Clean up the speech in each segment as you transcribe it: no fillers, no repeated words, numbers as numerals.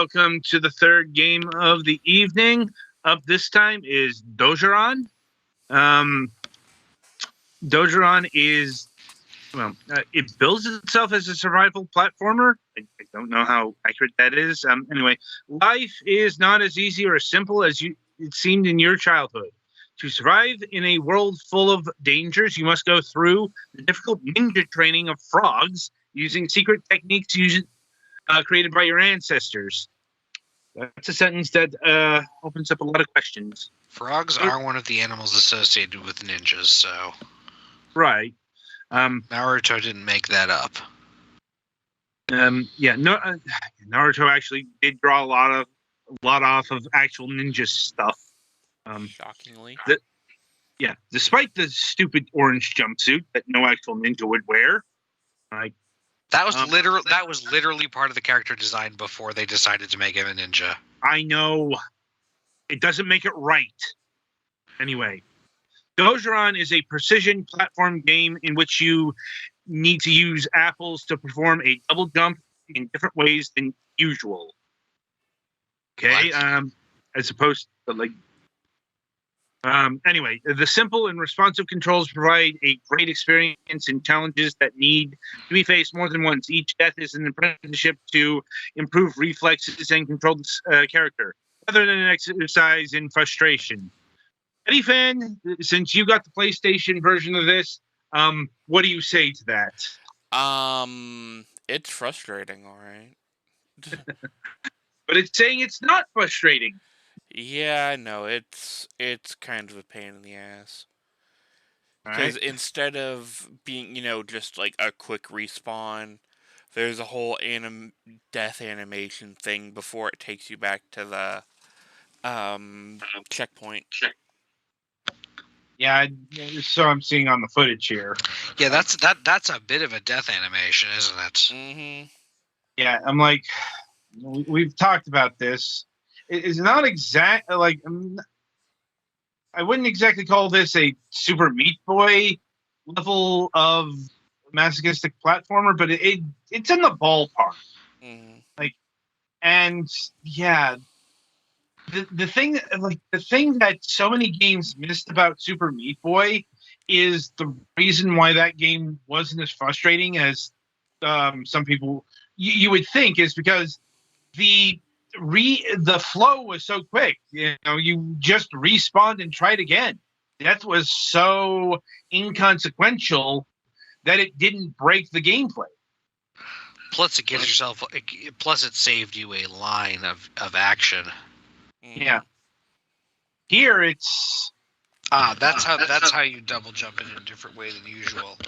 welcome to the third game of the evening. Up this time is Dojoran. Um, Dojoran is, it bills itself as a survival platformer. I don't know how accurate that is. Anyway, life is not as easy or as simple as it seemed in your childhood. To survive in a world full of dangers, you must go through the difficult ninja training of frogs using secret techniques created by your ancestors. That's a sentence that opens up a lot of questions. Frogs are one of the animals associated with ninjas, so... Right. Naruto didn't make that up. Naruto actually did draw a lot off of actual ninja stuff. Shockingly. Despite the stupid orange jumpsuit that no actual ninja would wear. That was literally part of the character design before they decided to make him a ninja. I know. It doesn't make it right. Anyway, Dojoran is a precision platform game in which you need to use apples to perform a double jump in different ways than usual. Okay, as opposed to anyway, the simple and responsive controls provide a great experience in challenges that need to be faced more than once. Each death is an apprenticeship to improve reflexes and control the character, rather than an exercise in frustration. Eddie Fan, since you got the PlayStation version of this, what do you say to that? It's frustrating, all right. But it's saying it's not frustrating. Yeah, I know. It's kind of a pain in the ass. Because instead of being, just like a quick respawn, there's a whole death animation thing before it takes you back to the checkpoint. Yeah, so I'm seeing on the footage here. Yeah, that's a bit of a death animation, isn't it? Mm-hmm. Yeah, I'm like, we've talked about this. It's not exact, I wouldn't exactly call this a Super Meat Boy level of masochistic platformer, but it's in the ballpark. Mm-hmm. The thing that so many games missed about Super Meat Boy is the reason why that game wasn't as frustrating as some people you would think is because the flow was so quick. You just respawned and tried again. That was so inconsequential that it didn't break the gameplay. Plus, it saved you a line of action. Yeah. Here it's that's how you double jump in a different way than usual.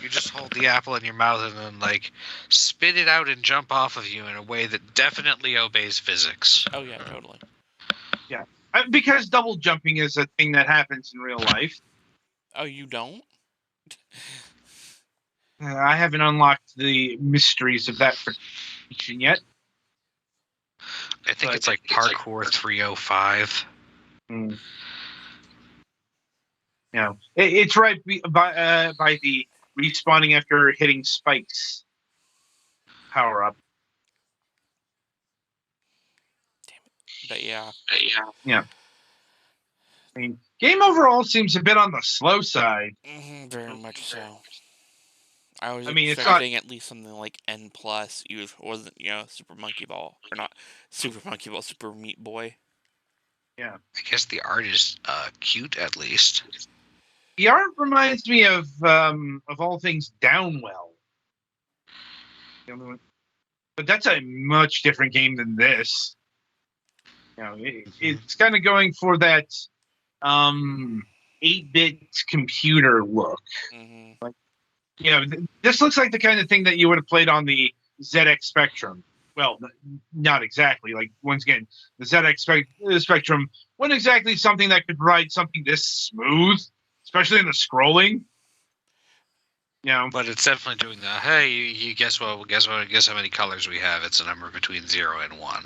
You just hold the apple in your mouth and then spit it out and jump off of you in a way that definitely obeys physics. Oh yeah, totally. Yeah, because double jumping is a thing that happens in real life. Oh, you don't? I haven't unlocked the mysteries of that prediction yet. I think it's Parkour 305. No, it's right by the respawning after hitting spikes power up. Damn it! But yeah. I mean, game overall seems a bit on the slow side. Mm-hmm, very much so. I was it's expecting at least something like N+. It wasn't, Super Monkey Ball. Or not Super Monkey Ball, Super Meat Boy. Yeah. I guess the art is cute, at least. The art reminds me of all things Downwell. But that's a much different game than this. It's kind of going for that 8-bit computer look. Mm-hmm. This looks like the kind of thing that you would have played on the ZX Spectrum. Well, not exactly. Once again, the ZX Spectrum wasn't exactly something that could provide something this smooth, especially in the scrolling. But it's definitely doing the, hey, you guess what? Well, guess how many colors we have? It's a number between 0 and 1.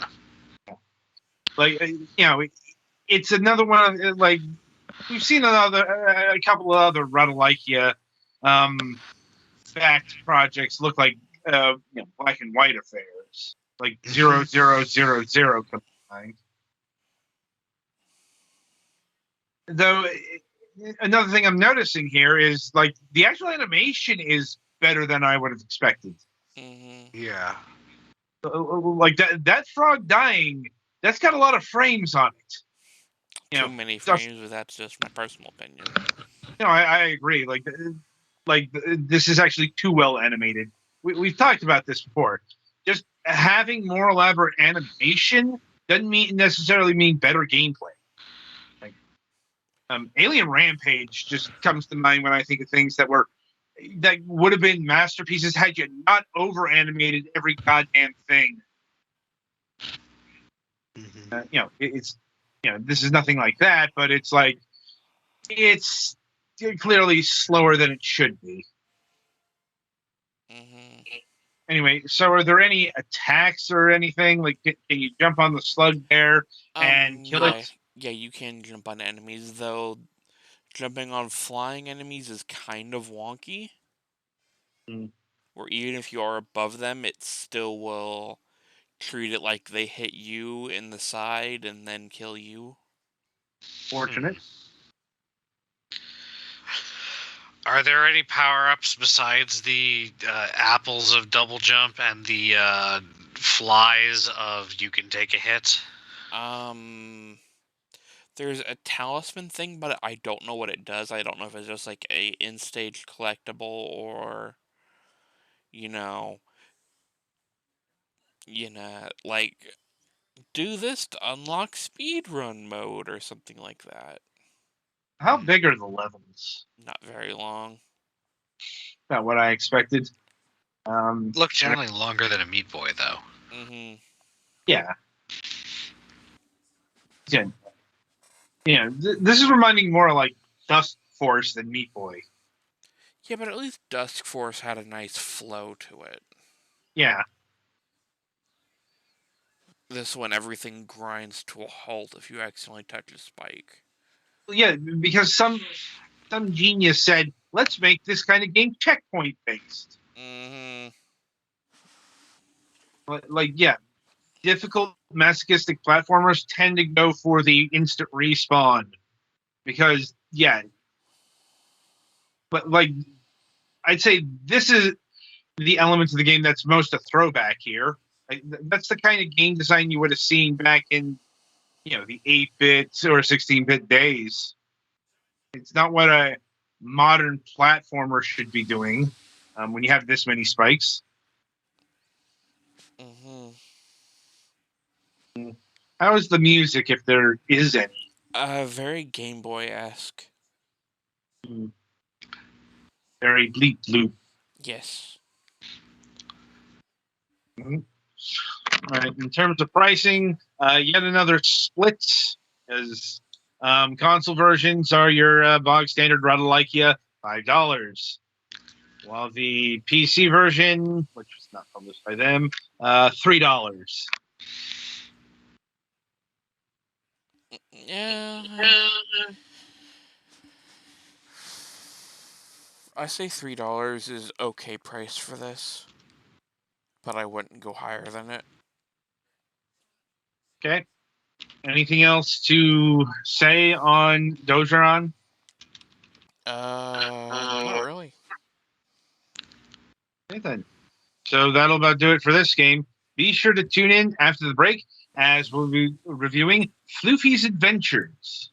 It's another one of, we've seen a couple of other Radalaikia fact projects look like black and white affairs. like 0000 combined. Though another thing I'm noticing here is like the actual animation is better than I would have expected. Mm-hmm. Yeah. Like that frog dying, that's got a lot of frames on it. Too many frames, but that's just my personal opinion. I agree. Like this is actually too well animated. We've talked about this before. Just having more elaborate animation doesn't necessarily mean better gameplay. Like, Alien Rampage just comes to mind when I think of things that would have been masterpieces had you not over animated every goddamn thing. It's this is nothing like that, but it's like it's clearly slower than it should be. Mm-hmm. Anyway, so are there any attacks or anything? Like, can you jump on the slug there and kill it? Yeah, you can jump on enemies, though jumping on flying enemies is kind of wonky. Mm. Where even if you are above them, it still will treat it like they hit you in the side and then kill you. Fortunate. Are there any power-ups besides the apples of double jump and the flies of you can take a hit? There's a talisman thing, but I don't know what it does. I don't know if it's just like a in-stage collectible or, like do this to unlock speedrun mode or something like that. How big are the levels? Not very long. Not what I expected. Look generally longer than a Meat Boy, though. Mm-hmm. Yeah. This is reminding more like Dust Force than Meat Boy. Yeah, but at least Dusk Force had a nice flow to it. Yeah. This one, everything grinds to a halt if you accidentally touch a spike. Yeah, because some genius said, let's make this kind of game checkpoint based. Mm-hmm. Yeah, difficult masochistic platformers tend to go for the instant respawn because, but like, I'd say this is the elements of the game that's most a throwback here. Like, that's the kind of game design you would have seen back in, the 8-bit or 16-bit days. It's not what a modern platformer should be doing when you have this many spikes. Mm-hmm. How is the music, if there is any? Very Game Boy-esque. Very bleep bloop. Yes. Mm-hmm. All right. In terms of pricing, yet another split, as console versions are your bog standard Radalaikia, $5, while the PC version, which was not published by them, $3. Yeah. I say $3 is okay price for this, but I wouldn't go higher than it. Okay. Anything else to say on Dojoran? Not really. Okay, then. So that'll about do it for this game. Be sure to tune in after the break as we'll be reviewing Floofy's Adventures.